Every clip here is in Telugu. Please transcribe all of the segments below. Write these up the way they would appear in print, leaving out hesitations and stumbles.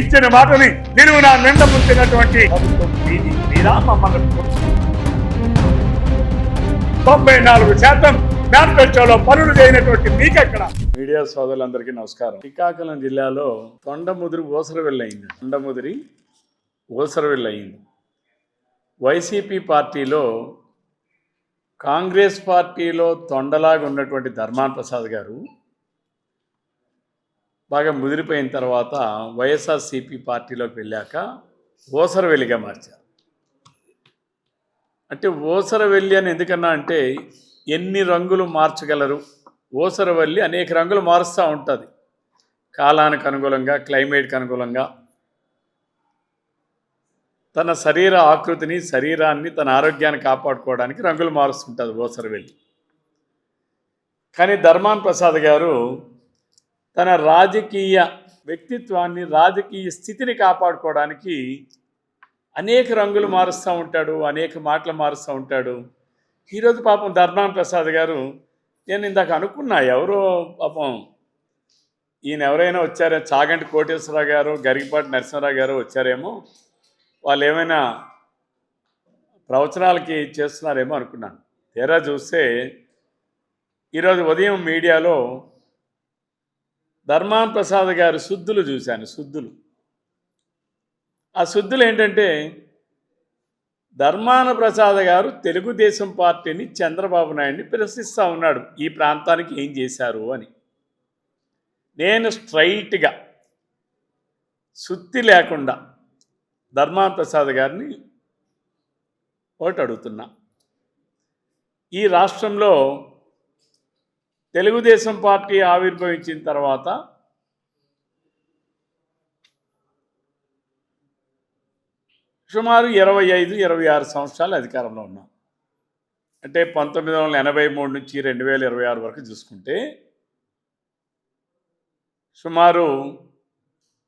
ఇచ్చిన మాటని నిలువున నిందముంచినటువంటి ప్రభుత్వం మీరా మమ్మల్ని 94% మేనిఫెస్టోలో పనులు చేయనటువంటి మీకెక్కడ? మీడియా సోదరులందరికీ నమస్కారం. శ్రీకాకుళం జిల్లాలో తొండముదిరి ఊసరవెల్లి అయింది. వైసీపీ పార్టీలో కాంగ్రెస్ పార్టీలో తొండలాగా ఉన్నటువంటి ధర్మాన ప్రసాద్ గారు బాగా ముదిరిపోయిన తర్వాత వైఎస్ఆర్సీపీ పార్టీలోకి వెళ్ళాక ఊసరవెల్లిగా మార్చారు. అంటే ఊసరవెల్లి అని ఎందుకన్నా అంటే ఎన్ని రంగులు మార్చగలరు? ఊసరవెల్లి అనేక రంగులు మారుస్తూ ఉంటుంది. కాలానికి అనుకూలంగా, క్లైమేట్కి అనుకూలంగా తన శరీర ఆకృతిని, శరీరాన్ని, తన ఆరోగ్యాన్ని కాపాడుకోవడానికి రంగులు మారుస్తుంటుంది ఊసరవెల్లి. కానీ ధర్మాన ప్రసాద్ గారు తన రాజకీయ వ్యక్తిత్వాన్ని, రాజకీయ స్థితిని కాపాడుకోవడానికి అనేక రంగులు మారుస్తూ ఉంటాడు, అనేక మాటలు మారుస్తూ ఉంటాడు. ఈరోజు పాపం ధర్మాన ప్రసాద్ గారు, నేను ఇందాక అనుకున్నా, ఎవరో పాపం ఈయన ఎవరైనా వచ్చారో, చాగంటి కోటేశ్వరరావు గారు, గరికపాటి నరసింహరావు గారు వచ్చారేమో, వాళ్ళు ఏమైనా ప్రవచనాలకి చేస్తున్నారేమో అనుకున్నాను. తీరా చూస్తే ఈరోజు ఉదయం మీడియాలో ధర్మాన ప్రసాద్ గారి శుద్ధులు చూశాను. ఆ శుద్ధులు ఏంటంటే, ధర్మాన ప్రసాద్ గారు తెలుగుదేశం పార్టీని, చంద్రబాబు నాయుడిని ప్రశ్నిస్తూ ఉన్నాడు, ఈ ప్రాంతానికి ఏం చేశారు అని. నేను స్ట్రైట్గా సుత్తి లేకుండా ధర్మాన ప్రసాద్ గారిని ఒకటి అడుగుతున్నా. ఈ రాష్ట్రంలో తెలుగుదేశం పార్టీ ఆవిర్భవించిన తర్వాత సుమారు 25-26 సంవత్సరాలు అధికారంలో ఉన్నాం. అంటే 1983 నుంచి 2026 వరకు చూసుకుంటే సుమారు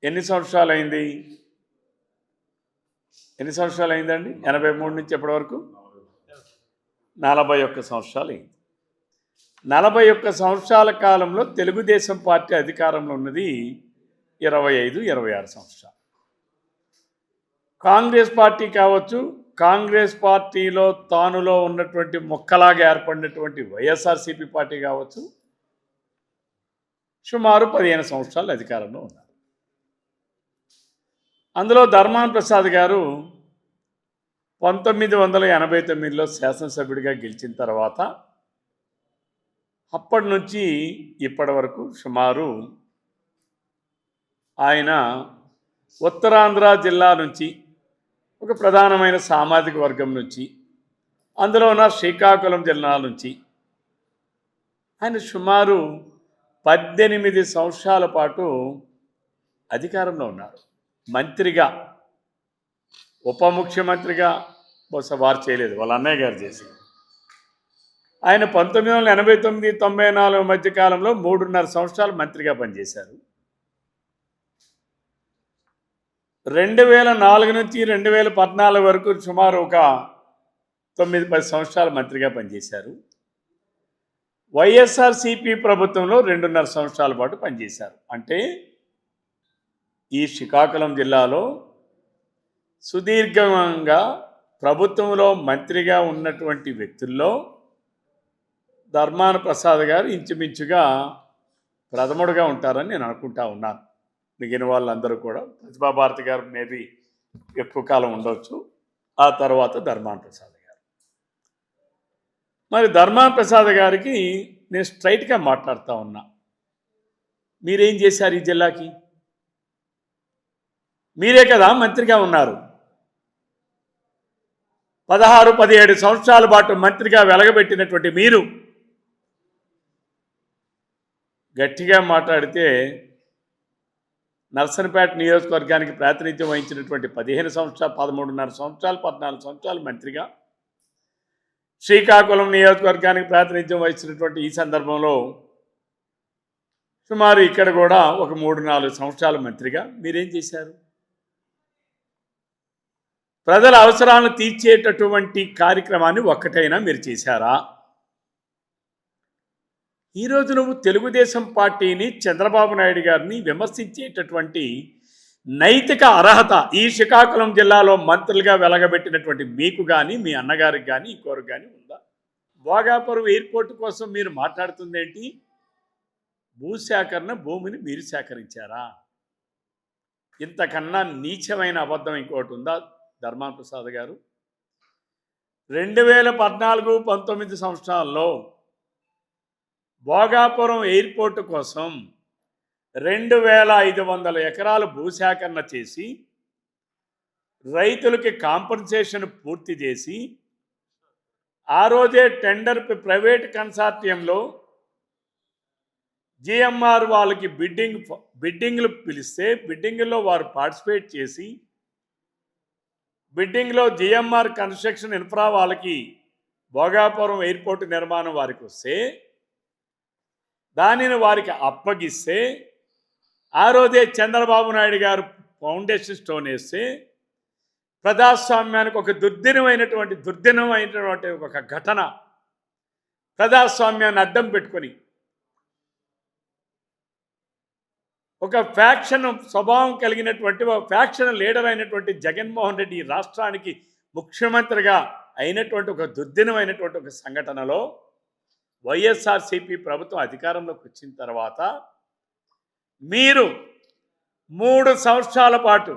ఎన్ని సంవత్సరాలు అయిందండి? 83 నుంచి ఎప్పటి వరకు? 41 సంవత్సరాలు అయింది. 41 సంవత్సరాల కాలంలో తెలుగుదేశం పార్టీ అధికారంలో ఉన్నది 25-26 సంవత్సరాలు. కాంగ్రెస్ పార్టీ కావచ్చు, కాంగ్రెస్ పార్టీలో తానులో ఉన్నటువంటి మొక్కలాగా ఏర్పడినటువంటి వైఎస్ఆర్సీపీ పార్టీ కావచ్చు, సుమారు 15 సంవత్సరాలు అధికారంలో ఉన్నారు. అందులో ధర్మాన ప్రసాద్ గారు 1989లో శాసనసభ్యుడిగా గెలిచిన తర్వాత అప్పటి నుంచి ఇప్పటి వరకు సుమారు ఆయన ఉత్తరాంధ్ర జిల్లా నుంచి, ఒక ప్రధానమైన సామాజిక వర్గం నుంచి, అందులో ఉన్న శ్రీకాకుళం జిల్లా నుంచి ఆయన సుమారు 18 సంవత్సరాల పాటు అధికారంలో ఉన్నారు. మంత్రిగా, ఉప ముఖ్యమంత్రిగా బహుశా వారు చేయలేదు, వాళ్ళ అన్నయ్య గారు చేసి. ఆయన 1989-94 మధ్యకాలంలో 3.5 సంవత్సరాలు మంత్రిగా పనిచేశారు. 2004 నుంచి 2014 వరకు సుమారు ఒక 9-10 సంవత్సరాలు మంత్రిగా పనిచేశారు. వైఎస్ఆర్సీపీ ప్రభుత్వంలో 2.5 సంవత్సరాల పాటు పనిచేశారు. అంటే ఈ శ్రీకాకుళం జిల్లాలో సుదీర్ఘంగా ప్రభుత్వంలో మంత్రిగా ఉన్నటువంటి వ్యక్తుల్లో ధర్మాన ప్రసాద్ గారు ఇంచుమించుగా ప్రథముడుగా ఉంటారని నేను అనుకుంటా ఉన్నాను. మిగిలిన వాళ్ళందరూ కూడా, ప్రతిభాభారతి గారు మేబీ ఎక్కువ కాలం ఉండవచ్చు, ఆ తర్వాత ధర్మాన ప్రసాద్ గారు. మరి ధర్మాన ప్రసాద్ గారికి నేను స్ట్రైట్గా మాట్లాడుతూ ఉన్నా, మీరేం చేశారు ఈ జిల్లాకి? మీరే కదా మంత్రిగా ఉన్నారు. 16-17 సంవత్సరాల పాటు మంత్రిగా వెలగబెట్టినటువంటి మీరు గట్టిగా మాట్లాడితే నర్సన్పేట నియోజకవర్గానికి ప్రాతినిధ్యం వహించినటువంటి 15 సంవత్సరాలు, 13.5 సంవత్సరాలు, 14 సంవత్సరాలు మంత్రిగా, శ్రీకాకుళం నియోజకవర్గానికి ప్రాతినిధ్యం వహించినటువంటి ఈ సందర్భంలో సుమారు ఇక్కడ కూడా ఒక 3-4 సంవత్సరాలు మంత్రిగా మీరేం చేశారు? ప్రజల అవసరాలను తీర్చేటటువంటి కార్యక్రమాన్ని ఒక్కటైనా మీరు చేశారా? ఈరోజు నువ్వు తెలుగుదేశం పార్టీని, చంద్రబాబు నాయుడు గారిని విమర్శించేటటువంటి నైతిక అర్హత ఈ శ్రీకాకుళం జిల్లాలో మంత్రులుగా వెలగబెట్టినటువంటి మీకు కానీ మీ అన్నగారికి కానీ ఇంకోరికి కానీ ఉందా? భోగాపురం ఎయిర్పోర్ట్ కోసం మీరు మాట్లాడుతుంది ఏంటి? భూసేకరణ, భూమిని మీరు సేకరించారా? ఇంతకన్నా నీచమైన అబద్ధం ఇంకోటి ఉందా ధర్మాన ప్రసాద్ గారు? 2014-19 సంవత్సరాల్లో భోగాపురం ఎయిర్పోర్ట్ కోసం 2500 ఎకరాలు భూసేకరణ చేసి రైతులకి కాంపన్సేషన్ పూర్తి చేసి ఆ రోజే టెండర్ ప్రైవేట్ కన్సార్టియంలో జిఎంఆర్ వాళ్ళకి బిడ్డింగ్లు పిలిస్తే బిడ్డింగ్లో వారు పార్టిసిపేట్ చేసి బిడ్డింగ్లో జిఎంఆర్ కన్స్ట్రక్షన్ ఇన్ఫ్రా వాళ్ళకి భోగాపురం ఎయిర్పోర్ట్ నిర్మాణం వారికి వస్తే దానిని వారికి అప్పగిస్తే ఆ రోజే చంద్రబాబు నాయుడు గారు ఫౌండేషన్ స్టోన్ వేస్తే ప్రజాస్వామ్యానికి ఒక దుర్దినమైనటువంటి ఒక ఘటన, ప్రజాస్వామ్యాన్ని అడ్డం పెట్టుకొని ఒక ఫ్యాక్షన్ స్వభావం కలిగినటువంటి ఒక ఫ్యాక్షన్ లీడర్ అయినటువంటి జగన్మోహన్ రెడ్డి ఈ రాష్ట్రానికి ముఖ్యమంత్రిగా అయినటువంటి ఒక దుర్దినమైనటువంటి ఒక సంఘటనలో వైఎస్ఆర్సీపీ ప్రభుత్వం అధికారంలోకి వచ్చిన తర్వాత మీరు 3 సంవత్సరాల పాటు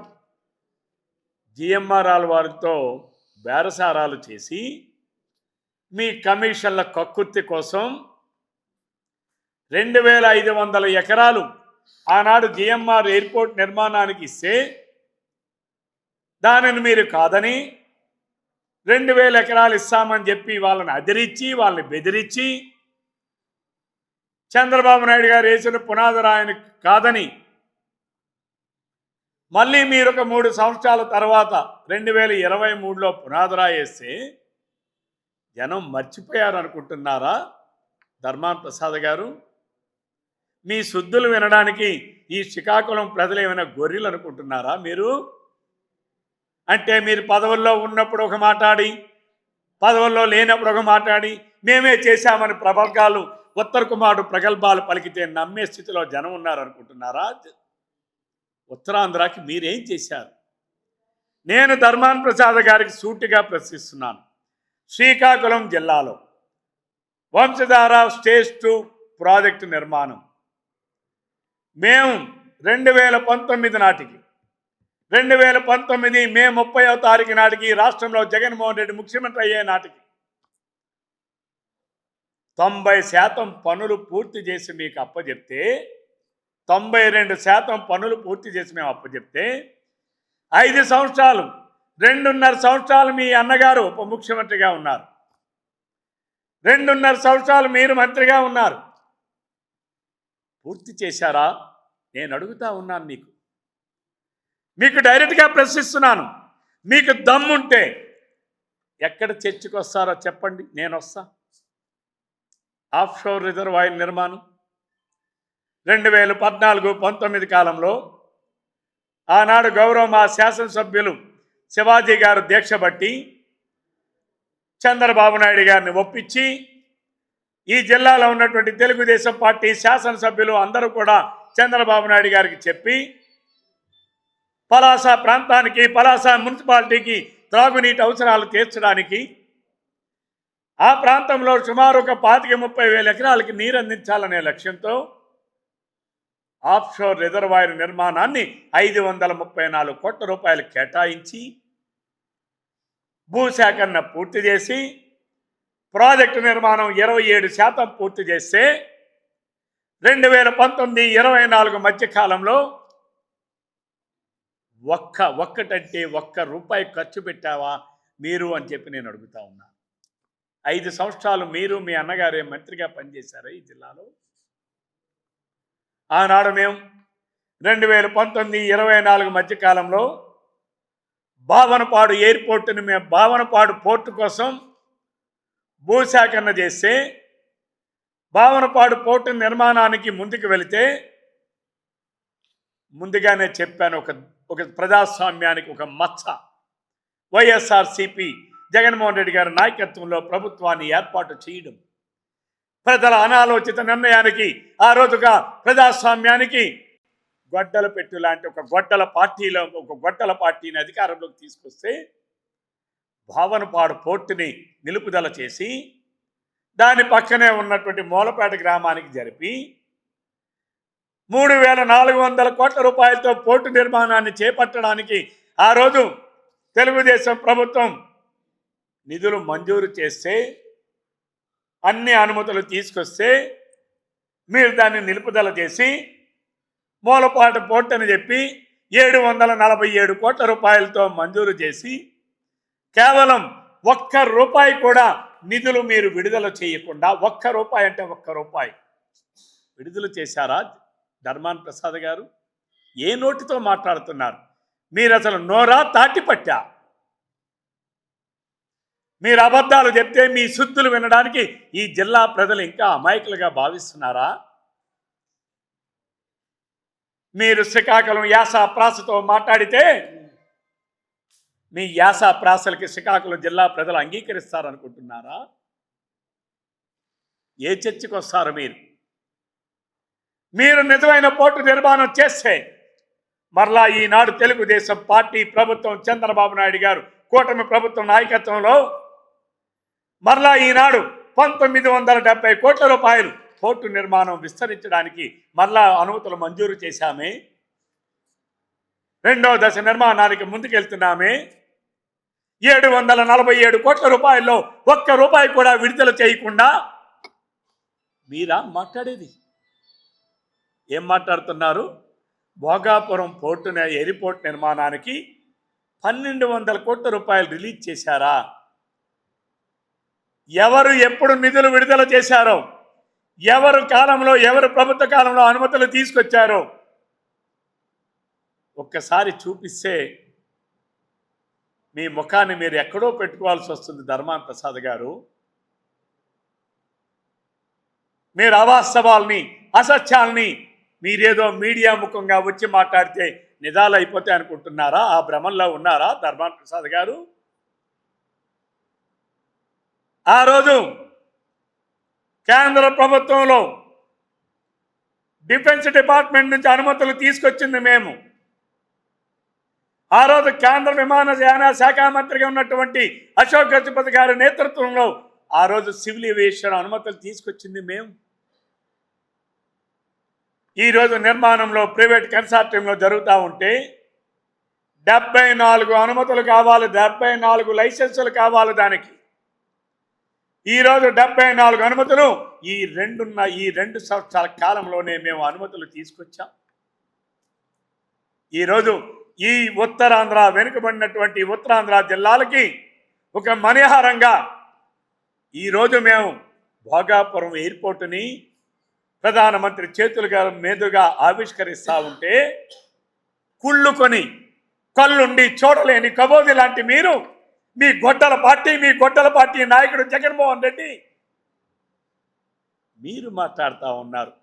జిఎంఆర్ వారితో బేరసారాలు చేసి మీ కమిషన్ల కక్కుర్తి కోసం 2500 ఎకరాలు ఆనాడు జిఎంఆర్ ఎయిర్పోర్ట్ నిర్మాణానికి ఇస్తే దానిని మీరు కాదని 2000 ఎకరాలు ఇస్తామని చెప్పి వాళ్ళని అదిరించి వాళ్ళని బెదిరించి చంద్రబాబు నాయుడు గారు వేసిన పునాదరాయని కాదని మళ్ళీ మీరు ఒక 3 సంవత్సరాల తర్వాత 2023లో పునాదరాయి వేస్తే జనం మర్చిపోయారు అనుకుంటున్నారా ధర్మాన ప్రసాద్ గారు? మీ శుద్ధులు వినడానికి ఈ శ్రీకాకుళం ప్రజలు ఏమైనా గొర్రెలు అనుకుంటున్నారా మీరు? అంటే మీరు పదవుల్లో ఉన్నప్పుడు ఒక మాట్లాడి పదవుల్లో లేనప్పుడు ఒక మాట్లాడి మేమే చేశామని ప్రబల్గాలు ఉత్తర కుమారుడు ప్రగల్భాలు పలికితే నమ్మే స్థితిలో జనం ఉన్నారనుకుంటున్నారా? ఉత్తరాంధ్రకి మీరేం చేశారు? నేను ధర్మాన ప్రసాద్ గారికి సూటిగా ప్రశ్నిస్తున్నాను. శ్రీకాకుళం జిల్లాలో వంశధార స్టేజ్ 2 ప్రాజెక్టు నిర్మాణం మేము 2019 నాటికి 2019 మే 30వ తారీఖు నాటికి రాష్ట్రంలో జగన్మోహన్ రెడ్డి ముఖ్యమంత్రి అయ్యే నాటికి 90% పనులు పూర్తి చేసి మీకు అప్పచెప్తే 92% పనులు పూర్తి చేసి మేము అప్పచెప్తే 5 సంవత్సరాలు 2.5 సంవత్సరాలు మీ అన్నగారు ఉప ముఖ్యమంత్రిగా ఉన్నారు, 2.5 సంవత్సరాలు మీరు మంత్రిగా ఉన్నారు. పూర్తి చేశారా? నేను అడుగుతా ఉన్నాను. మీకు డైరెక్ట్గా ప్రశ్నిస్తున్నాను. మీకు దమ్ముంటే ఎక్కడ చర్చకు వస్తారో చెప్పండి, నేను వస్తా. ఆఫ్షోర్ రిజర్వాయర్ నిర్మాణం 2014-19 కాలంలో ఆనాడు గౌరవ మా శాసనసభ్యులు శివాజీ గారు దీక్ష బట్టి చంద్రబాబు నాయుడు గారిని ఒప్పించి ఈ జిల్లాలో ఉన్నటువంటి తెలుగుదేశం పార్టీ శాసనసభ్యులు అందరూ కూడా చంద్రబాబు నాయుడు గారికి చెప్పి పలాస ప్రాంతానికి పలాస మున్సిపాలిటీకి త్రాగునీటి అవసరాలు తీర్చడానికి ఆ ప్రాంతంలో సుమారు ఒక 25-30 ఎకరాలకి నీరు అందించాలనే లక్ష్యంతో ఆఫ్షోర్ రిజర్వాయర్ నిర్మాణాన్ని 534 కోట్ల రూపాయలు కేటాయించి భూసేకరణ పూర్తి చేసి ప్రాజెక్టు నిర్మాణం 27% పూర్తి చేస్తే 2019-24 మధ్యకాలంలో ఒక్క రూపాయి ఖర్చు పెట్టావా మీరు అని చెప్పి నేను అడుగుతా ఉన్నా. 5 సంవత్సరాలు మీరు మీ అన్నగారే మంత్రిగా పనిచేశారా ఈ జిల్లాలో? ఆనాడు మేము 2019-24 మధ్యకాలంలో భావనపాడు ఎయిర్పోర్టుని మేము భావనపాడు పోర్టు కోసం భూసేకరణ చేస్తే భావనపాడు పోర్టు నిర్మాణానికి ముందుకు వెళితే ముందుగానే చెప్పాను, ఒక ప్రజాస్వామ్యానికి ఒక మచ్చ. వైఎస్ఆర్సీపీ జగన్మోహన్ రెడ్డి గారి నాయకత్వంలో ప్రభుత్వాన్ని ఏర్పాటు చేయడం, ప్రజల అనాలోచిత నిర్ణయానికి ఆ రోజుగా ప్రజాస్వామ్యానికి గొడ్డల పెట్టు లాంటి ఒక గొడ్డల పార్టీని అధికారంలోకి తీసుకొస్తే భావనపాడు పోర్టుని నిలుపుదల చేసి దాని పక్కనే ఉన్నటువంటి మూలపేట గ్రామానికి జరిపి 3,400 కోట్ల రూపాయలతో పోర్టు నిర్మాణాన్ని చేపట్టడానికి ఆ రోజు తెలుగుదేశం ప్రభుత్వం నిధులు మంజూరు చేస్తే అన్ని అనుమతులు తీసుకొస్తే మీరు దాన్ని నిలుపుదల చేసి మూలపాటు పోర్టు అని చెప్పి 747 కోట్ల రూపాయలతో మంజూరు చేసి కేవలం ₹1 కూడా నిధులు మీరు విడుదల చేయకుండా ₹1 విడుదల చేశారా ధర్మాన ప్రసాద్ గారు? ఏ నోటితో మాట్లాడుతున్నారు మీరు? అసలు నోరా తాటిపట్టా? మీరు అబద్ధాలు చెప్తే మీ శుద్ధులు వినడానికి ఈ జిల్లా ప్రజలు ఇంకా అమాయకులుగా భావిస్తున్నారా? మీరు శ్రీకాకుళం యాస ప్రాసతో మాట్లాడితే మీ యాస ప్రాసలకి శ్రీకాకుళం జిల్లా ప్రజలు అంగీకరిస్తారనుకుంటున్నారా? ఏ చర్చకు వస్తారు మీరు నిజమైన పోర్టు నిర్మాణం చేస్తే మరలా ఈనాడు తెలుగుదేశం పార్టీ ప్రభుత్వం చంద్రబాబు నాయుడు గారు కూటమి ప్రభుత్వం నాయకత్వంలో మరలా ఈనాడు 1970 కోట్ల రూపాయలు పోర్టు నిర్మాణం విస్తరించడానికి మరలా అనుమతులు మంజూరు చేశామే. 2వ దశ నిర్మాణానికి ముందుకెళ్తున్నామే. 747 కోట్ల రూపాయల్లో ₹1 కూడా విడుదల చేయకుండా మీరా మాట్లాడేది? ఏం మాట్లాడుతున్నారు? భోగాపురం పోర్టున ఎయిర్పోర్ట్ నిర్మాణానికి 1,200 కోట్ల రూపాయలు రిలీజ్ చేశారా? ఎవరు ఎప్పుడు నిధులు విడుదల చేశారో, ఎవరు ప్రభుత్వ కాలంలో అనుమతులు తీసుకొచ్చారో ఒక్కసారి చూపిస్తే మీ ముఖాన్ని మీరు ఎక్కడో పెట్టుకోవాల్సి వస్తుంది. ధర్మాన ప్రసాద్ గారు, మీరు అవాస్తవాల్ని అసత్యాల్ని మీరేదో మీడియా ముఖంగా వచ్చి మాట్లాడితే నిజాలు అయిపోతాయి అనుకుంటున్నారా? ఆ భ్రమంలో ఉన్నారా ధర్మాన ప్రసాద్ గారు? ఆ రోజు కేంద్ర ప్రభుత్వంలో డిఫెన్స్ డిపార్ట్మెంట్ నుంచి అనుమతులు తీసుకొచ్చింది మేము. ఆ రోజు కేంద్ర విమానయాన శాఖ మంత్రిగా ఉన్నటువంటి అశోక్ గజపతి గారి నేతృత్వంలో ఆ రోజు సివిల్ ఏవియేషన్ అనుమతులు తీసుకొచ్చింది మేము. ఈరోజు నిర్మాణంలో ప్రైవేట్ కన్సార్టియంలో జరుగుతూ ఉంటే 74 అనుమతులు కావాలి, 74 లైసెన్సులు కావాలి దానికి. ఈరోజు 74 అనుమతులు ఈ 2 సంవత్సరాల కాలంలోనే మేము అనుమతులు తీసుకొచ్చాం. ఈరోజు ఈ ఉత్తరాంధ్ర వెనుకబడినటువంటి ఉత్తరాంధ్ర జిల్లాలకి ఒక మణిహారంగా ఈరోజు మేము భోగాపురం ఎయిర్పోర్టుని ప్రధానమంత్రి చేతులుగా మీదుగా ఆవిష్కరిస్తూ ఉంటే కుళ్ళుకొని కళ్ళుండి చూడలేని కబోది లాంటి మీరు మీ గొడ్డల పార్టీ నాయకుడు జగన్మోహన్ రెడ్డి మీరు మాట్లాడుతూ ఉన్నారు.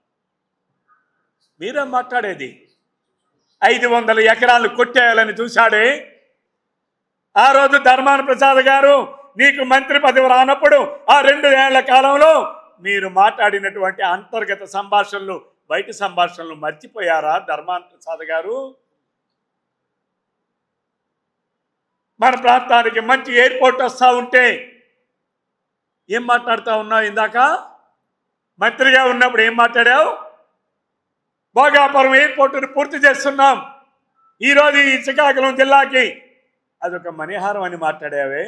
మీరే మాట్లాడేది 500 ఎకరాలు కొట్టేయాలని చూశాడే. ఆ రోజు ధర్మాన ప్రసాద్ గారు నీకు మంత్రి పదవి రానప్పుడు ఆ 2 ఏళ్ల కాలంలో మీరు మాట్లాడినటువంటి అంతర్గత సంభాషణలు, బయట సంభాషణలు మర్చిపోయారా ధర్మాన ప్రసాద్ గారు? మన ప్రాంతానికి మంచి ఎయిర్పోర్ట్ వస్తూ ఉంటే ఏం మాట్లాడుతూ ఉన్నావు? ఇందాక మంత్రిగా ఉన్నప్పుడు ఏం మాట్లాడావు? భోగాపురం ఎయిర్పోర్టును పూర్తి చేస్తున్నాం, ఈరోజు ఈ శ్రీకాకుళం జిల్లాకి అదొక మణిహారం అని మాట్లాడావే.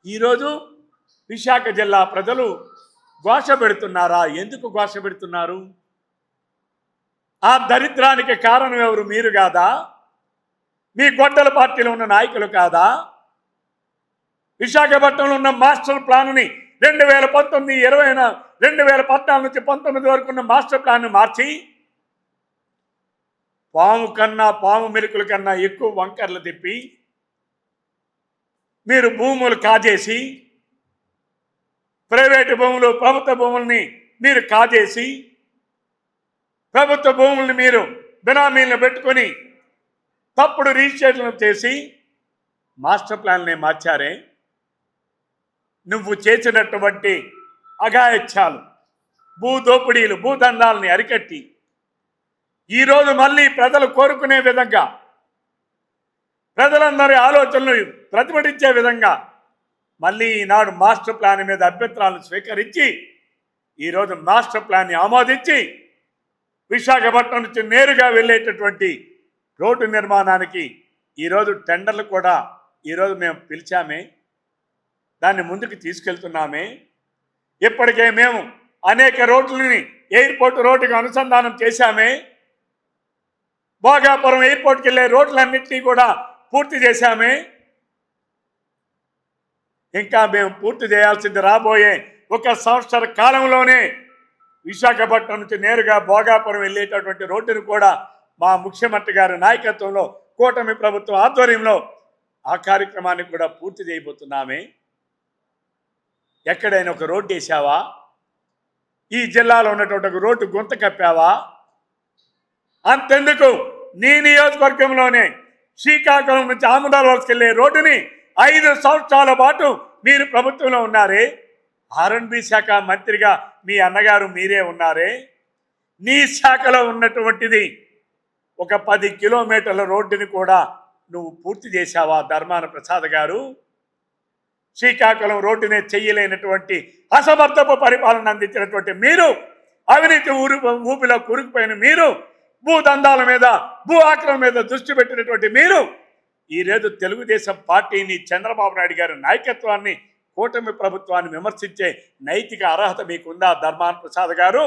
ఈరోజు విశాఖ జిల్లా ప్రజలు ఘోష పెడుతున్నారా? ఎందుకు ఘోష పెడుతున్నారు? ఆ దరిద్రానికి కారణం ఎవరు? మీరు కాదా? మీ గొడ్డల పార్టీలో ఉన్న నాయకులు కాదా? విశాఖపట్నంలో ఉన్న మాస్టర్ ప్లాన్ని 2014 నుంచి 19 వరకు ఉన్న మాస్టర్ ప్లాన్ మార్చి పాము మెరుకుల కన్నా ఎక్కువ వంకర్లు తిప్పి మీరు భూములు కాజేసి, ప్రైవేటు భూములు ప్రభుత్వ భూముల్ని మీరు కాజేసి, ప్రభుత్వ భూముల్ని మీరు బినామీలను పెట్టుకొని తప్పుడు రిజిస్ట్రేషన్లు చేసి మాస్టర్ ప్లాన్ని మార్చారే. నువ్వు చేసినటువంటి అఘాయిత్యాలు, భూదోపిడీలు, భూదండాలని అరికట్టి ఈరోజు మళ్ళీ ప్రజలు కోరుకునే విధంగా, ప్రజలందరి ఆలోచనలు ప్రతిఫలించే విధంగా మళ్ళీ ఈనాడు మాస్టర్ ప్లాన్ మీద అభ్యంతరాలను స్వీకరించి ఈరోజు మాస్టర్ ప్లాన్ని ఆమోదించి విశాఖపట్నం నుంచి నేరుగా వెళ్ళేటటువంటి రోడ్డు నిర్మాణానికి ఈరోజు టెండర్లు కూడా ఈరోజు మేము పిలిచామే, దాన్ని ముందుకు తీసుకెళ్తున్నామే. ఇప్పటికే మేము అనేక రోడ్లని ఎయిర్పోర్ట్ రోడ్డుకి అనుసంధానం చేశామే. భోగాపురం ఎయిర్పోర్ట్కి వెళ్ళే రోడ్లన్నింటినీ కూడా పూర్తి చేశామే. ఇంకా మేము పూర్తి చేయాల్సింది రాబోయే 1 సంవత్సర కాలంలోనే విశాఖపట్నం నుంచి నేరుగా భోగాపురం వెళ్ళేటటువంటి రోడ్డును కూడా మా ముఖ్యమంత్రి గారి నాయకత్వంలో కూటమి ప్రభుత్వం ఆధ్వర్యంలో ఆ కార్యక్రమాన్ని కూడా పూర్తి చేయబోతున్నామే. ఎక్కడైనా ఒక రోడ్డు వేసావా? ఈ జిల్లాలో ఉన్నటువంటి ఒక రోడ్డు గుంత కప్పావా? అంతెందుకు, నీ నియోజకవర్గంలోనే శ్రీకాకుళం నుంచి ఆముదాల వలసకి వెళ్ళే రోడ్డుని 5 సంవత్సరాల పాటు మీరు ప్రభుత్వంలో ఉన్నారే, ఆర్ఎండ్బి శాఖ మంత్రిగా మీ అన్నగారు మీరే ఉన్నారే. నీ శాఖలో ఉన్నటువంటిది ఒక 10 కిలోమీటర్ల రోడ్డుని కూడా నువ్వు పూర్తి చేశావా ధర్మాన ప్రసాద్ గారు? శ్రీకాకుళం రోడ్డునే చెయ్యలేనటువంటి అసమర్థపు పరిపాలన అందించినటువంటి మీరు, అవినీతి ఊపిలో కూరుకుపోయిన మీరు, భూదందాల మీద, భూ ఆక్రమణ మీద దృష్టి పెట్టినటువంటి మీరు ఈరోజు తెలుగుదేశం పార్టీని, చంద్రబాబు నాయుడు గారి నాయకత్వాన్ని, కూటమి ప్రభుత్వాన్ని విమర్శించే నైతిక అర్హత మీకుందా ధర్మాన ప్రసాద్ గారు?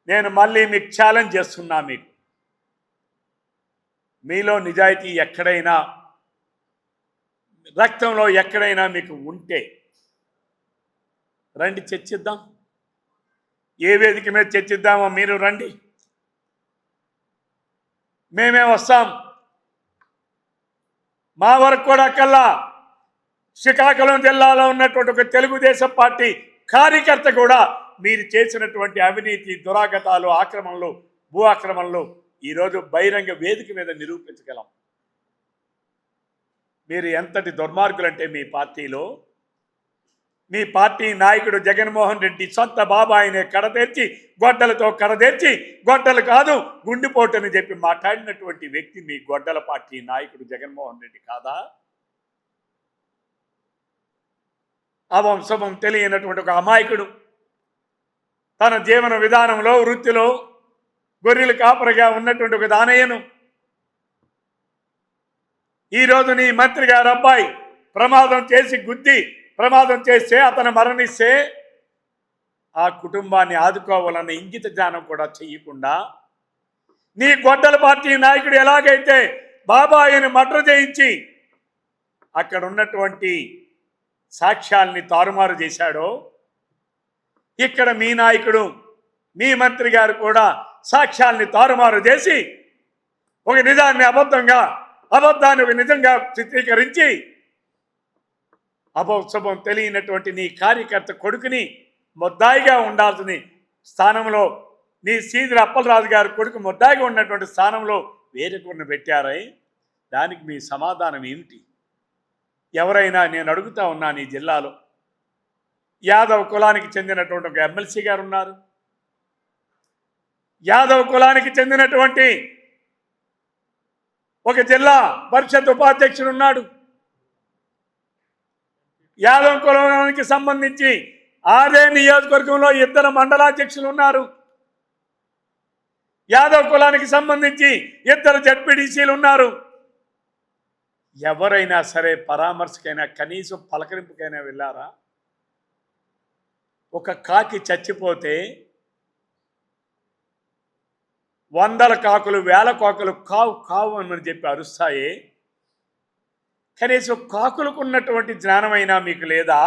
నేను మళ్ళీ మీకు ఛాలెంజ్ చేస్తున్నా. మీలో నిజాయితీ ఎక్కడైనా, రక్తంలో ఎక్కడైనా మీకు ఉంటే రండి, చర్చిద్దాం. ఏ వేదిక మీద చర్చిద్దామో మీరు రండి, మేమే వస్తాం. మా వరకు కూడా కల్లా శ్రీకాకుళం జిల్లాలో ఉన్నటువంటి ఒక తెలుగుదేశం పార్టీ కార్యకర్త కూడా మీరు చేసినటువంటి అవినీతి, దురాగతాలు, ఆక్రమణలు, భూ ఆక్రమణలు ఈరోజు బహిరంగ వేదిక మీద నిరూపించగలం. మీరు ఎంతటి దుర్మార్గులంటే మీ పార్టీ నాయకుడు జగన్మోహన్ రెడ్డి సొంత బాబాయినే కడతీర్చి, గొడ్డలతో కడతీర్చి, గొడ్డలు కాదు గుండెపోటు అని చెప్పి మాట్లాడినటువంటి వ్యక్తి మీ గొడ్డల పార్టీ నాయకుడు జగన్మోహన్ రెడ్డి కాదా? అవంశమం తెలియనటువంటి ఒక అమాయకుడు తన జీవన విధానంలో, వృత్తిలో గొర్రెలు కాపరిగా ఉన్నటువంటి ఒక దానయ్యను ఈరోజు నీ మంత్రి గారు అబ్బాయి ప్రమాదం చేస్తే అతను మరణిస్తే ఆ కుటుంబాన్ని ఆదుకోవాలన్న ఇంగిత జ్ఞానం కూడా చెయ్యకుండా, నీ గొడ్డల పార్టీ నాయకుడు ఎలాగైతే బాబాయిని మర్డర్ చేయించి అక్కడ ఉన్నటువంటి సాక్ష్యాల్ని తారుమారు చేశాడో, ఇక్కడ మీ నాయకుడు, మీ మంత్రి గారు కూడా సాక్ష్యాల్ని తారుమారు చేసి ఒక నిజాన్ని అబద్ధాన్ని ఒక నిజంగా చిత్రీకరించి అభోత్సవం తెలియనటువంటి నీ కార్యకర్త కొడుకుని ముద్దాయిగా ఉండాల్సిన స్థానంలో, నీ సీదిరి అప్పలరాజు గారి కొడుకు ముద్దాయిగా ఉన్నటువంటి స్థానంలో వేరే కొన్ని పెట్టారై, దానికి మీ సమాధానం ఏమిటి? ఎవరైనా, నేను అడుగుతా ఉన్నాను, ఈ జిల్లాలో యాదవ్ కులానికి చెందినటువంటి ఒక ఎమ్మెల్సీ గారు ఉన్నారు, యాదవ్ కులానికి చెందినటువంటి ఒక జిల్లా పరిషత్ ఉపాధ్యక్షుడు ఉన్నాడు, యాదవ్ కులానికి సంబంధించి అదే నియోజకవర్గంలో 2 మండలాధ్యక్షులు ఉన్నారు, యాదవ్ కులానికి సంబంధించి 2 జడ్పీటీసీలు ఉన్నారు. ఎవరైనా సరే పరామర్శకైనా, కనీసం పలకరింపుకైనా వెళ్ళారా? ఒక కాకి చచ్చిపోతే 100 కాకులు, 1000 కాకులు కావు కావు అని చెప్పి అరుస్తాయి. కనీసం కాకులకున్నటువంటి జ్ఞానమైనా మీకు లేదా?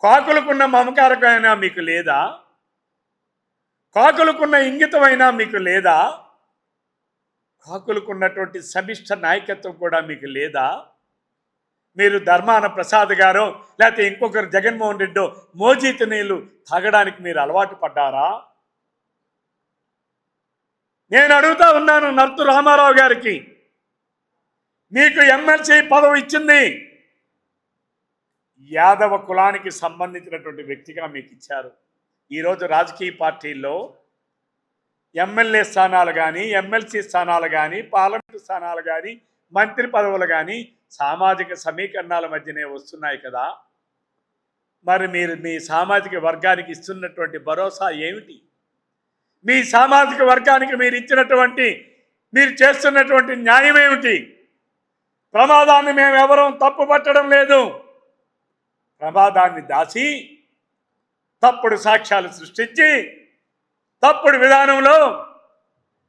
కాకులకున్న మమకారకమైనా మీకు లేదా? కాకులకున్న ఇంగితమైనా మీకు లేదా? కాకులకున్నటువంటి సమిష్ట నాయకత్వం కూడా మీకు లేదా? మీరు ధర్మాన ప్రసాద్ గారో లేకపోతే ఇంకొకరు జగన్మోహన్ రెడ్డో మోజీత నీళ్లు తాగడానికి మీరు అలవాటు పడ్డారా? నేను అడుగుతా ఉన్నాను నర్తు రామారావు గారికి, మీకు ఎమ్మెల్సీ పదవి ఇచ్చింది యాదవ కులానికి సంబంధించినటువంటి వ్యక్తిగా మీకు ఇచ్చారు. ఈరోజు రాజకీయ పార్టీల్లో ఎమ్మెల్యే స్థానాలు కానీ, ఎమ్మెల్సీ స్థానాలు కానీ, పార్లమెంటు స్థానాలు కానీ, మంత్రి పదవులు కానీ సామాజిక సమీకరణాల మధ్యనే వస్తున్నాయి కదా. మరి మీరు మీ సామాజిక వర్గానికి ఇస్తున్నటువంటి భరోసా ఏమిటి? మీ సామాజిక వర్గానికి మీరు చేస్తున్నటువంటి న్యాయం ఏమిటి? ప్రమాదాన్ని మేము ఎవరూ తప్పుపట్టడం లేదు. ప్రమాదాన్ని దాచి తప్పుడు సాక్ష్యాలు సృష్టించి తప్పుడు విధానంలో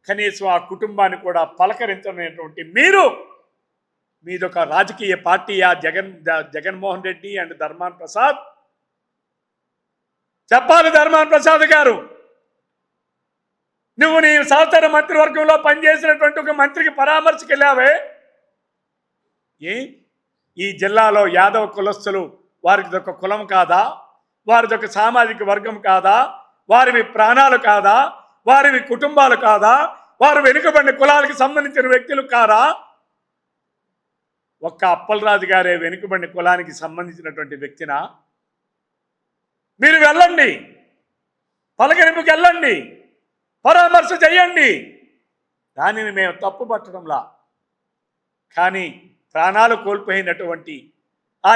కనీసం ఆ కుటుంబాన్ని కూడా పలకరించలేనటువంటి మీదొక రాజకీయ పార్టీయా? జగన్మోహన్ రెడ్డి అండ్ ధర్మాన ప్రసాద్ చెప్పాలి. ధర్మాన ప్రసాద్ గారు, నువ్వు నీ సహచర మంత్రివర్గంలో పనిచేసినటువంటి ఒక మంత్రికి పరామర్శకు వెళ్ళావే. ఈ జిల్లాలో యాదవ కులస్తులు వారికి ఒక కులం కాదా? వారిది ఒక సామాజిక వర్గం కాదా? వారివి ప్రాణాలు కాదా? వారివి కుటుంబాలు కాదా? వారు వెనుకబడిన కులాలకు సంబంధించిన వ్యక్తులు కారా? ఒక్క అప్పలరాజు గారే వెనుకబడిన కులానికి సంబంధించినటువంటి వ్యక్తినా? మీరు వెళ్ళండి, పలకరింపుకి వెళ్ళండి, పరామర్శ చేయండి. దానిని మేము తప్పు పట్టడంలా. కానీ ప్రాణాలు కోల్పోయినటువంటి ఆ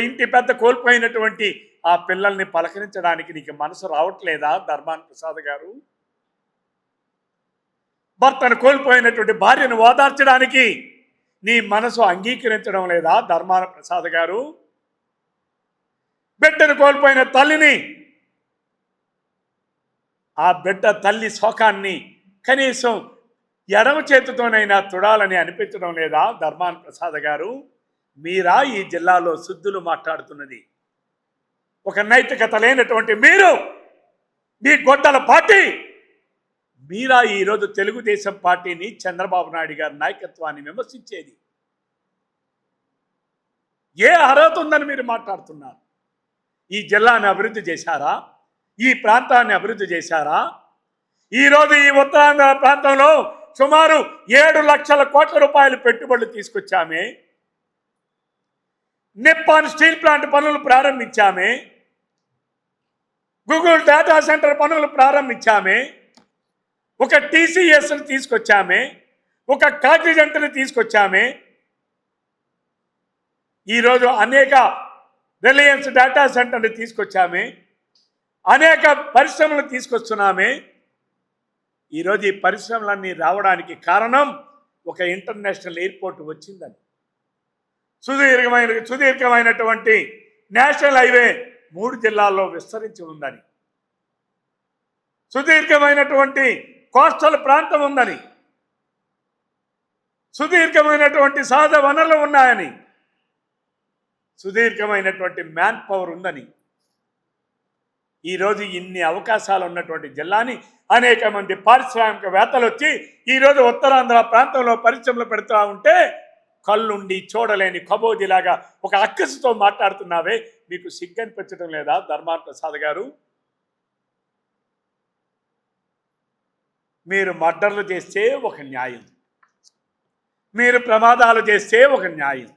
ఇంటి పెద్ద కోల్పోయినటువంటి ఆ పిల్లల్ని పలకరించడానికి నీకు మనసు రావట్లేదా ధర్మాన ప్రసాద్ గారు? భర్తను కోల్పోయినటువంటి భార్యను ఓదార్చడానికి నీ మనసు అంగీకరించడం లేదా ధర్మాన ప్రసాద్ గారు? బిడ్డను కోల్పోయిన తల్లిని, ఆ బిడ్డ తల్లి శోకాన్ని కనీసం ఎడమ చేతితోనైనా తుడాలని అనిపించడం లేదా ధర్మాన ప్రసాద్ గారు? మీరా ఈ జిల్లాలో శుద్ధులు మాట్లాడుతున్నది? ఒక నైతికత లేనటువంటి మీ గొడ్డల పార్టీ మీరా ఈరోజు తెలుగుదేశం పార్టీని, చంద్రబాబు నాయుడు గారి నాయకత్వాన్ని విమర్శించేది? ఏ అర్హత ఉందని మీరు మాట్లాడుతున్నారు? ఈ జిల్లాని అభివృద్ధి చేశారా? ఈ ప్రాంతాన్ని అభివృద్ధి చేశారా? ఈరోజు ఈ ఉత్తరాంధ్ర ప్రాంతంలో సుమారు 7 లక్షల కోట్ల రూపాయలు పెట్టుబడులు తీసుకొచ్చామే. నిప్పాన్ స్టీల్ ప్లాంట్ పనులు ప్రారంభించామే. గూగుల్ డేటా సెంటర్ పనులు ప్రారంభించామే. ఒక TCSని తీసుకొచ్చామే. ఒక కాగ్నిజెంట్ని తీసుకొచ్చామే. ఈరోజు అనేక రిలయన్స్ డేటా సెంటర్ని తీసుకొచ్చామే. అనేక పరిశ్రమలు తీసుకొస్తున్నామే. ఈరోజు ఈ పరిశ్రమలన్నీ రావడానికి కారణం ఒక ఇంటర్నేషనల్ ఎయిర్పోర్ట్ వచ్చిందని. సుదీర్ఘమైనటువంటి నేషనల్ హైవే 3 జిల్లాల్లో విస్తరించి ఉందని. సుదీర్ఘమైనటువంటి కోస్టల్ ప్రాంతం ఉందని. సుదీర్ఘమైనటువంటి సహజ వనరులు ఉన్నాయని. సుదీర్ఘమైనటువంటి మ్యాన్ పవర్ ఉందని. ఈరోజు ఇన్ని అవకాశాలు ఉన్నటువంటి జిల్లాని అనేక మంది పారిశ్రామికవేత్తలు వచ్చి ఈరోజు ఉత్తరాంధ్ర ప్రాంతంలో పరిశ్రమలు పెడుతూ ఉంటే కళ్ళుండి చూడలేని కబోదిలాగా ఒక అక్కసుతో మాట్లాడుతున్నావే, మీకు సిగ్గనిపించడం లేదా ధర్మాన ప్రసాద్ గారు? మీరు మర్డర్లు చేస్తే ఒక న్యాయం, మీరు ప్రమాదాలు చేస్తే ఒక న్యాయం,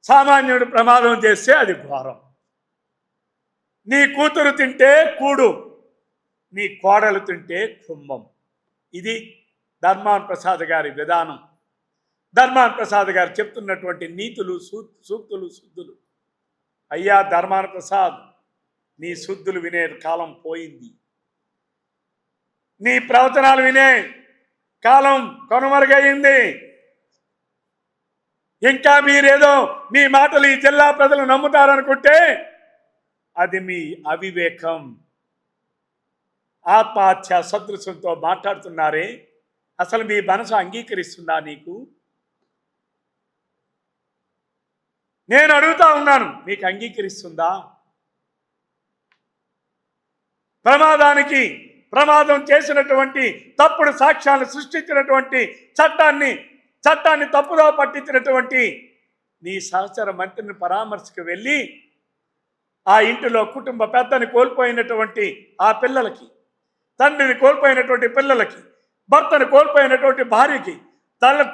సామాన్యుడు ప్రమాదం చేస్తే అది ఘోరం. నీ కూతురు తింటే కూడు, నీ కోడలు తింటే కుంభం. ఇది ధర్మాన ప్రసాద్ గారి విధానం. ధర్మాన ప్రసాద్ గారు చెప్తున్నటువంటి నీతులు, సూక్తులు, శుద్ధులు. అయ్యా ధర్మాన ప్రసాద్, నీ శుద్ధులు వినే కాలం పోయింది. నీ ప్రవచనాలు వినే కాలం కనుమరుగయింది. ఇంకా మీరేదో మీ మాటలు ఈ జిల్లా ప్రజలు నమ్ముతారనుకుంటే అది మీ అవివేకం. ఆత్మహత్య సదృశంతో మాట్లాడుతున్నారే, అసలు మీ మనసు అంగీకరిస్తుందా నీకు? నేను అడుగుతా ఉన్నాను, మీకు అంగీకరిస్తుందా? ప్రమాదం చేసినటువంటి తప్పుడు సాక్ష్యాలను సృష్టించినటువంటి చట్టాన్ని తప్పుదో పట్టించినటువంటి నీ సహచర మంత్రిని పరామర్శకు వెళ్ళి ఆ ఇంటిలో కుటుంబ పెద్దని కోల్పోయినటువంటి ఆ పిల్లలకి, తండ్రిని కోల్పోయినటువంటి పిల్లలకి, భర్తను కోల్పోయినటువంటి భార్యకి,